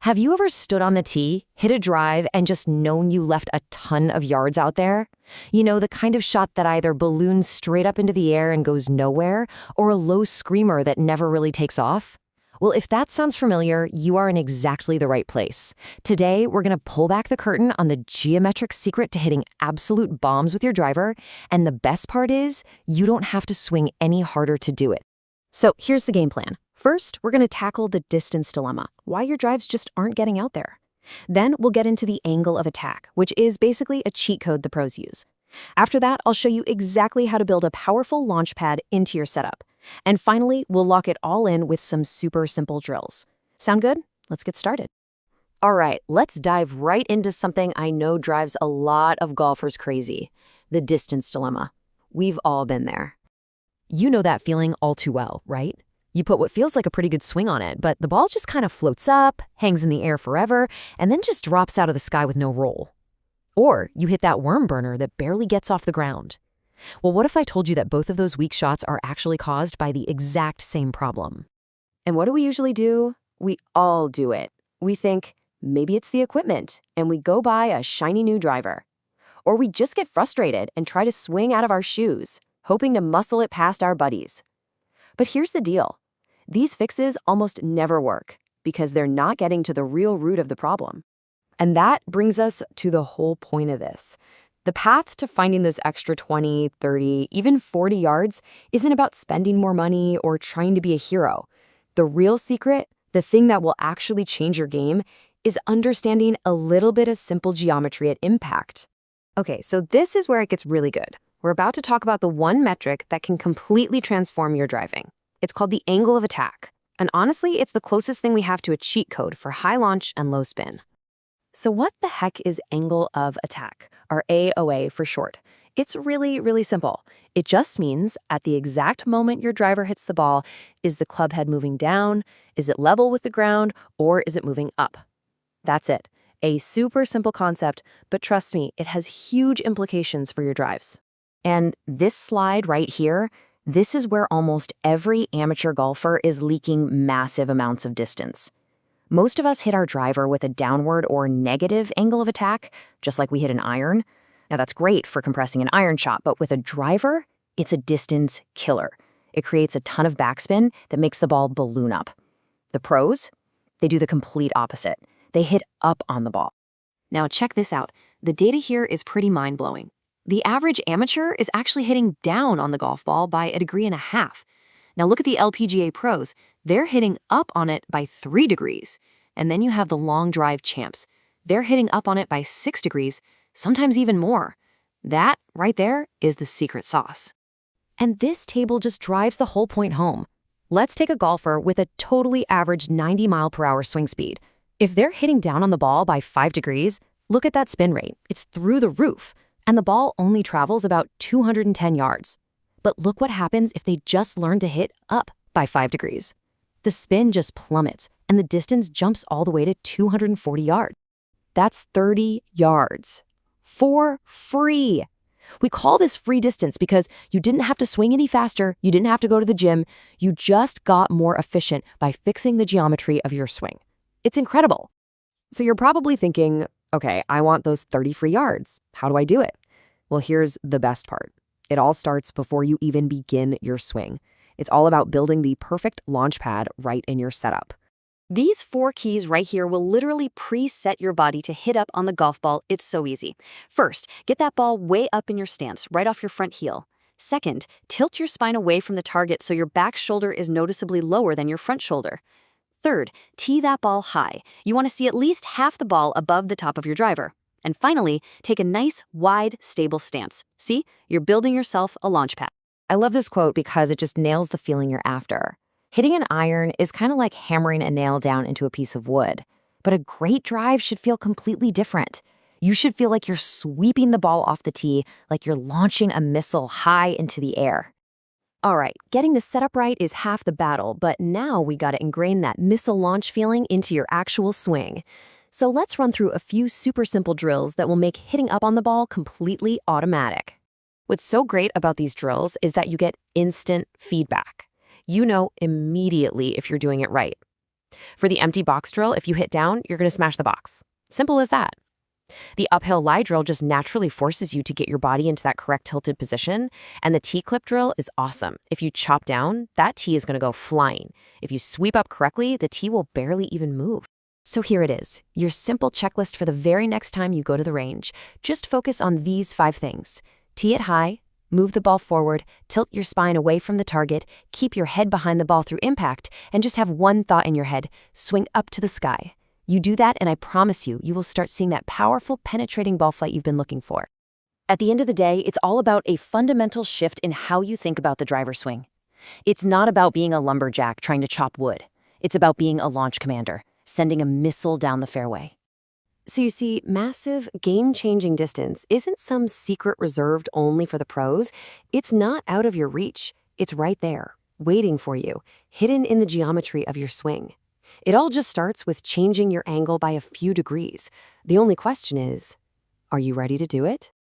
Have you ever stood on the tee, hit a drive, and just known you left a ton of yards out there? You know, the kind of shot that either balloons straight up into the air and goes nowhere, or a low screamer that never really takes off? Well, if that sounds familiar, you are in exactly the right place. Today, we're going to pull back the curtain on the geometric secret to hitting absolute bombs with your driver, and the best part is, you don't have to swing any harder to do it. So here's the game plan. First, we're going to tackle the distance dilemma, why your drives just aren't getting out there. Then we'll get into the angle of attack, which is basically a cheat code the pros use. After that, I'll show you exactly how to build a powerful launch pad into your setup. And finally, we'll lock it all in with some super simple drills. Sound good? Let's get started. All right, let's dive right into something I know drives a lot of golfers crazy, the distance dilemma. We've all been there. You know that feeling all too well, right? You put what feels like a pretty good swing on it, but the ball just kind of floats up, hangs in the air forever, and then just drops out of the sky with no roll. Or you hit that worm burner that barely gets off the ground. Well, what if I told you that both of those weak shots are actually caused by the exact same problem? And what do we usually do? We all do it. We think, maybe it's the equipment, and we go buy a shiny new driver. Or we just get frustrated and try to swing out of our shoes, hoping to muscle it past our buddies. But here's the deal. These fixes almost never work because they're not getting to the real root of the problem. And that brings us to the whole point of this. The path to finding those extra 20, 30, even 40 yards isn't about spending more money or trying to be a hero. The real secret, the thing that will actually change your game, is understanding a little bit of simple geometry at impact. Okay, so this is where it gets really good. We're about to talk about the one metric that can completely transform your driving. It's called the angle of attack. And honestly, it's the closest thing we have to a cheat code for high launch and low spin. So what the heck is angle of attack, or AOA for short? It's really, really simple. It just means at the exact moment your driver hits the ball, is the club head moving down, is it level with the ground, or is it moving up? That's it. A super simple concept, but trust me, it has huge implications for your drives. And this slide right here, this is where almost every amateur golfer is leaking massive amounts of distance. Most of us hit our driver with a downward or negative angle of attack, just like we hit an iron. Now that's great for compressing an iron shot, but with a driver, it's a distance killer. It creates a ton of backspin that makes the ball balloon up. The pros, they do the complete opposite. They hit up on the ball. Now check this out. The data here is pretty mind-blowing. The average amateur is actually hitting down on the golf ball by 1.5 degrees. Now look at the LPGA pros. They're hitting up on it by 3 degrees. And then you have the long drive champs. They're hitting up on it by 6 degrees, sometimes even more. That right there is the secret sauce. And this table just drives the whole point home. Let's take a golfer with a totally average 90-mile-per-hour swing speed. If they're hitting down on the ball by 5 degrees, look at that spin rate. It's through the roof. And the ball only travels about 210 yards. But look what happens if they just learn to hit up by 5 degrees. The spin just plummets, and the distance jumps all the way to 240 yards. That's 30 yards. For free. We call this free distance because you didn't have to swing any faster, you didn't have to go to the gym, you just got more efficient by fixing the geometry of your swing. It's incredible. So you're probably thinking, okay, I want those 30 free yards. How do I do it? Well, here's the best part. It all starts before you even begin your swing. It's all about building the perfect launch pad right in your setup. These 4 keys right here will literally preset your body to hit up on the golf ball. It's so easy. First, get that ball way up in your stance, right off your front heel. Second, tilt your spine away from the target so your back shoulder is noticeably lower than your front shoulder. Third, tee that ball high. You want to see at least half the ball above the top of your driver. And finally, take a nice, wide, stable stance. See, you're building yourself a launch pad. I love this quote because it just nails the feeling you're after. Hitting an iron is kind of like hammering a nail down into a piece of wood. But a great drive should feel completely different. You should feel like you're sweeping the ball off the tee, like you're launching a missile high into the air. All right, getting the setup right is half the battle, but now we gotta ingrain that missile launch feeling into your actual swing. So let's run through a few super simple drills that will make hitting up on the ball completely automatic. What's so great about these drills is that you get instant feedback. You know immediately if you're doing it right. For the empty box drill, if you hit down, you're going to smash the box. Simple as that. The uphill lie drill just naturally forces you to get your body into that correct tilted position, and the T-clip drill is awesome. If you chop down, that tee is going to go flying. If you sweep up correctly, the tee will barely even move. So here it is, your simple checklist for the very next time you go to the range. Just focus on these 5 things. Tee it high, move the ball forward, tilt your spine away from the target, keep your head behind the ball through impact, and just have one thought in your head: swing up to the sky. You do that, and I promise you, you will start seeing that powerful, penetrating ball flight you've been looking for. At the end of the day, it's all about a fundamental shift in how you think about the driver swing. It's not about being a lumberjack trying to chop wood. It's about being a launch commander, sending a missile down the fairway. So you see, massive, game-changing distance isn't some secret reserved only for the pros. It's not out of your reach. It's right there, waiting for you, hidden in the geometry of your swing. It all just starts with changing your angle by a few degrees. The only question is, are you ready to do it?